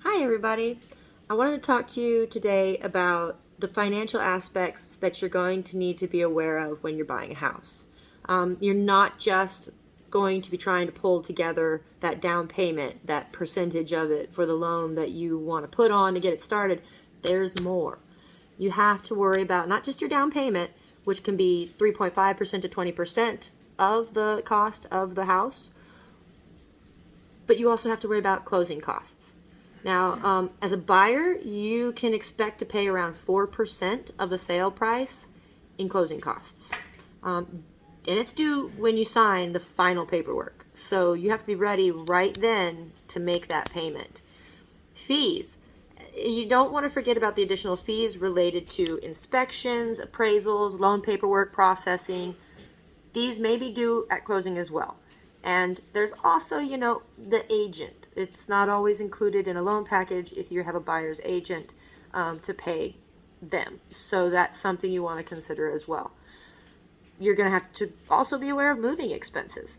Hi, everybody. I wanted to talk to you today about the financial aspects that you're going to need to be aware of when you're buying a house. You're not just going to be trying to pull together that down payment, that percentage of it for the loan that you want to put on to get it started. There's more. You have to worry about not just your down payment, which can be 3.5% to 20% of the cost of the house, but you also have to worry about closing costs. Now, as a buyer, you can expect to pay around 4% of the sale price in closing costs. And it's due when you sign the final paperwork. So you have to be ready right then to make that payment. Fees. You don't want to forget about the additional fees related to inspections, appraisals, loan paperwork processing. These may be due at closing as well. And there's also, the agent. It's not always included in a loan package if you have a buyer's agent to pay them. So that's something you want to consider as well. You're going to have to also be aware of moving expenses.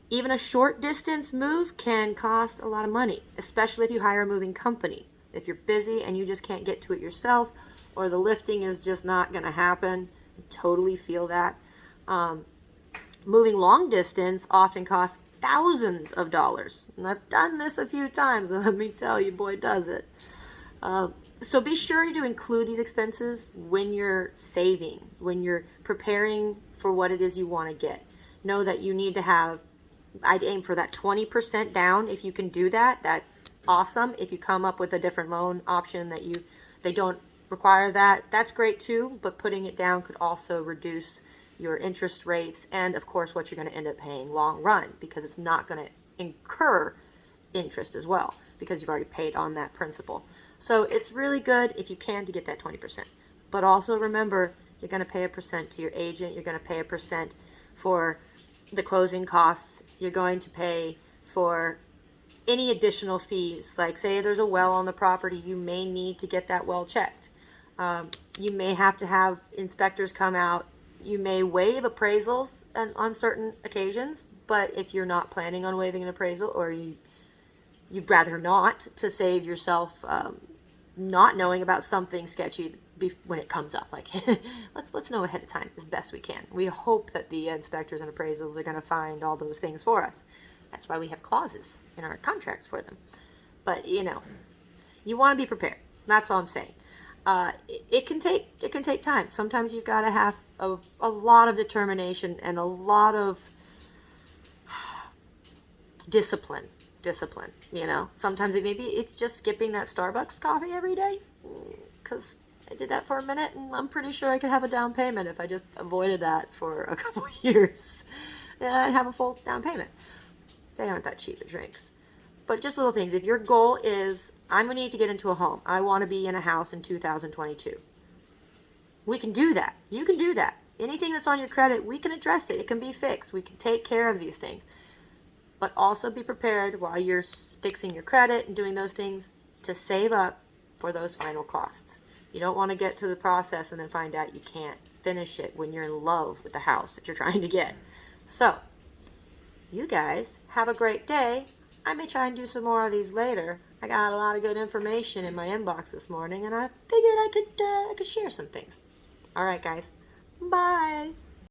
Even a short distance move can cost a lot of money, especially if you hire a moving company. If you're busy and you just can't get to it yourself, or the lifting is just not going to happen, I totally feel that. Moving long distance often costs thousands of dollars. And I've done this a few times, and let me tell you, boy, does it. So be sure to include these expenses when you're saving, when you're preparing for what it is you want to get. Know that you need to have, I'd aim for that 20% down. If you can do that, that's awesome. If you come up with a different loan option that they don't require that, that's great too, but putting it down could also reduce your interest rates and, of course, what you're going to end up paying long run, because it's not going to incur interest as well because you've already paid on that principal. So it's really good if you can to get that 20%. But also remember, you're going to pay a percent to your agent. You're going to pay a percent for the closing costs. You're going to pay for any additional fees. Like, say there's a well on the property, you may need to get that well checked. You may have to have inspectors come out. You may waive appraisals on certain occasions, but if you're not planning on waiving an appraisal, or you'd rather not, to save yourself not knowing about something sketchy when it comes up, like let's know ahead of time as best we can. We hope that the inspectors and appraisals are going to find all those things for us. That's why we have clauses in our contracts for them. But you want to be prepared. That's all I'm saying. It can take time. Sometimes you've got to have a lot of determination and a lot of discipline. Sometimes it's just skipping that Starbucks coffee every day, because I did that for a minute, and I'm pretty sure I could have a down payment if I just avoided that for a couple of years. I'd have a full down payment. They aren't that cheap at drinks. But just little things. If your goal is, I'm going to need to get into a home, I want to be in a house in 2022. We can do that. You can do that. Anything that's on your credit, we can address it. It can be fixed. We can take care of these things. But also be prepared while you're fixing your credit and doing those things to save up for those final costs. You don't want to get to the process and then find out you can't finish it when you're in love with the house that you're trying to get. So, you guys have a great day. I may try and do some more of these later. I got a lot of good information in my inbox this morning, and I figured I could share some things. All right, guys. Bye.